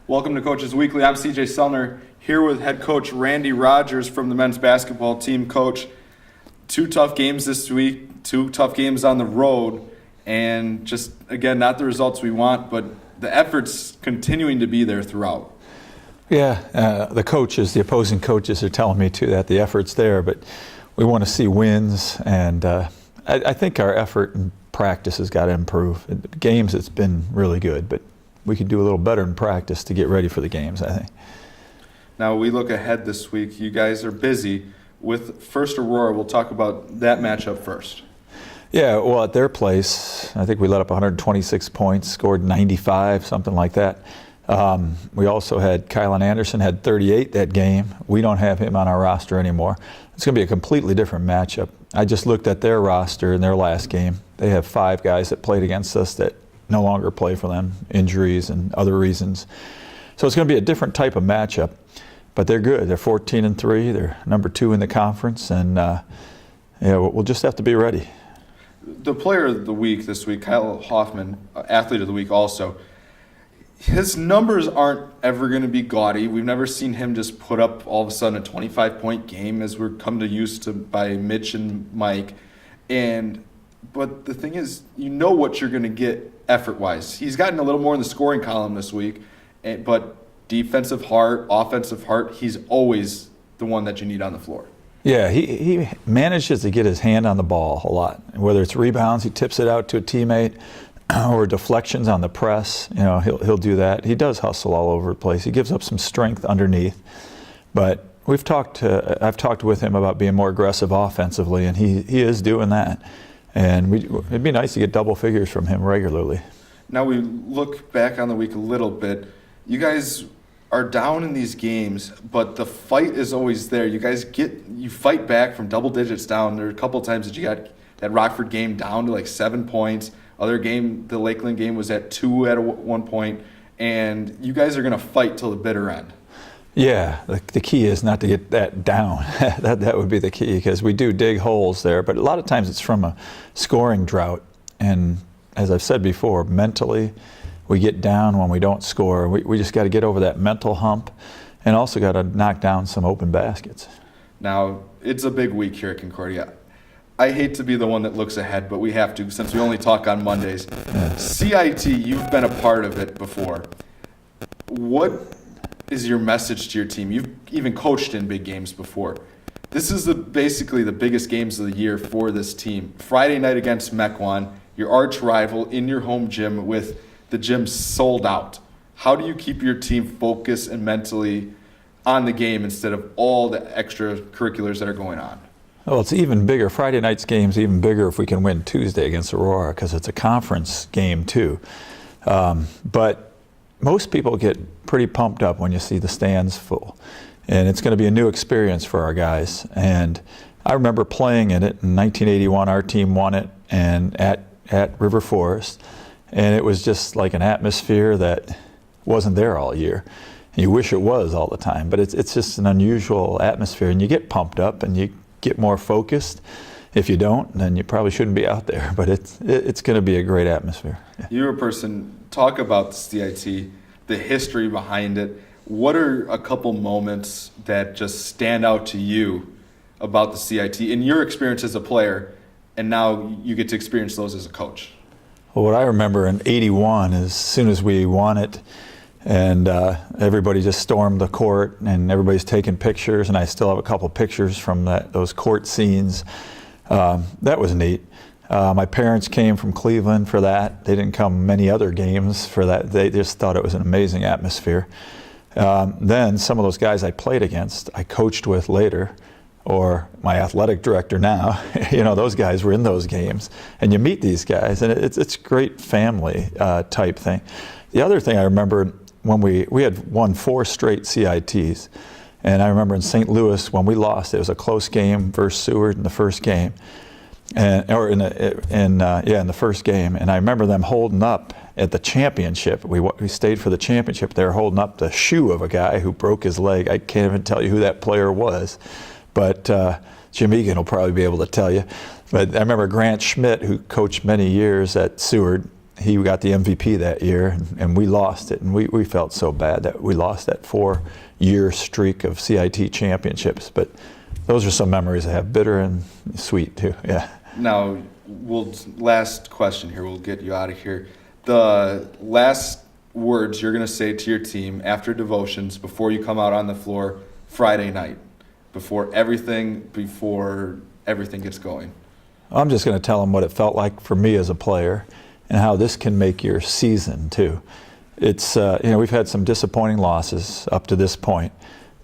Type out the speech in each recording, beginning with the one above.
Welcome to Coaches Weekly. I'm CJ Sellner here with head coach Randy Rogers from the men's basketball team. Coach, 2 tough games this week, 2 tough games on the road, and just, again, not the results we want, but the efforts continuing to be there throughout. Yeah, the opposing coaches are telling me too that the effort's there, but we want to see wins, and I think our effort in practice has got to improve. In games, it's been really good, but we could do a little better in practice to get ready for the games, I think. Now, we look ahead this week. You guys are busy with First Aurora. We'll talk about that matchup first. Yeah, well, at their place, I think we let up 126 points, scored 95, something like that. We also had Kylan Anderson had 38 that game. We don't have him on our roster anymore. It's going to be a completely different matchup. I just looked at their roster in their last game. They have 5 guys that played against us that no longer play for them, injuries and other reasons. So it's going to be a different type of matchup, but they're good. They're 14-3. They're number 2 in the conference, and we'll just have to be ready. The player of the week this week, Kyle Hoffman, athlete of the week also, his numbers aren't ever going to be gaudy. We've never seen him just put up all of a sudden a 25-point game as we're come to used to by Mitch and Mike. But the thing is, you know what you're going to get effort-wise. He's gotten a little more in the scoring column this week, but defensive heart, offensive heart, he's always the one that you need on the floor. Yeah, he manages to get his hand on the ball a lot. Whether it's rebounds, he tips it out to a teammate, or deflections on the press, he'll do that. He does hustle all over the place. He gives up some strength underneath. But I've talked with him about being more aggressive offensively, and he is doing that. And it'd be nice to get double figures from him regularly. Now we look back on the week a little bit. You guys are down in these games, but the fight is always there. You fight back from double digits down. There are a couple of times that you got that Rockford game down to like 7 points. Other game, the Lakeland game was at 2 at one point, and you guys are going to fight till the bitter end. Yeah, the key is not to get that down. that would be the key, because we do dig holes there, but a lot of times it's from a scoring drought. And as I've said before, mentally we get down when we don't score. We just got to get over that mental hump, and also got to knock down some open baskets. Now, it's a big week here at Concordia. I hate to be the one that looks ahead, but we have to since we only talk on Mondays. Yeah. CIT, you've been a part of it before. What is your message to your team? You've even coached in big games before. This is basically the biggest games of the year for this team. Friday night against Mequon, your arch rival in your home gym with the gym sold out. How do you keep your team focused and mentally on the game instead of all the extracurriculars that are going on? Well, it's even bigger. Friday night's game's even bigger if we can win Tuesday against Aurora, because it's a conference game too. But most people get pretty pumped up when you see the stands full. And it's going to be a new experience for our guys. And I remember playing in it in 1981. Our team won it and at River Forest. And it was just like an atmosphere that wasn't there all year. And you wish it was all the time. But it's just an unusual atmosphere. And you get pumped up and you get more focused. If you don't, then you probably shouldn't be out there. But it's going to be a great atmosphere. Yeah. You're a person, talk about the CIT, the history behind it. What are a couple moments that just stand out to you about the CIT in your experience as a player, and now you get to experience those as a coach? Well, what I remember in '81, as soon as we won it, and everybody just stormed the court, and everybody's taking pictures, and I still have a couple pictures from those court scenes. That was neat. My parents came from Cleveland for that. They didn't come many other games for that. They just thought it was an amazing atmosphere. Then some of those guys I played against, I coached with later, or my athletic director now. Those guys were in those games, and you meet these guys, and it's a great family type thing. The other thing I remember, when we had won 4 straight CITs, and I remember in St. Louis when we lost, it was a close game versus Seward in the first game, in the first game, and I remember them holding up at the championship. We stayed for the championship. They were holding up the shoe of a guy who broke his leg. I can't even tell you who that player was, but Jim Egan will probably be able to tell you. But I remember Grant Schmidt, who coached many years at Seward, he got the MVP that year, and we lost it, and we felt so bad that we lost that 4-year streak of CIT championships. But those are some memories I have, bitter and sweet too. Yeah. Now, last question here. We'll get you out of here. The last words you're going to say to your team after devotions before you come out on the floor Friday night, before everything gets going. I'm just going to tell them what it felt like for me as a player, and how this can make your season too. It's we've had some disappointing losses up to this point,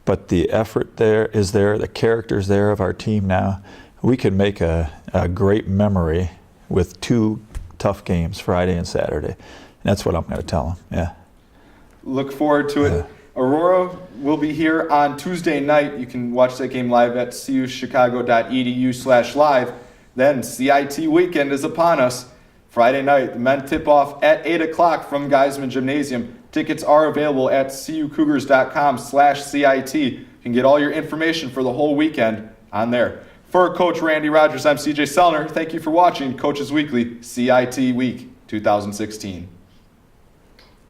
but the effort is there, the character's there of our team now. We could make a great memory with 2 tough games, Friday and Saturday. And that's what I'm going to tell them. Yeah. Look forward to it. Aurora will be here on Tuesday night. You can watch that game live at cuchicago.edu/live. Then CIT weekend is upon us. Friday night, the men tip off at 8 o'clock from Geisman Gymnasium. Tickets are available at cucougars.com/CIT. You can get all your information for the whole weekend on there. For Coach Randy Rogers, I'm CJ Sellner. Thank you for watching Coaches Weekly CIT Week 2016.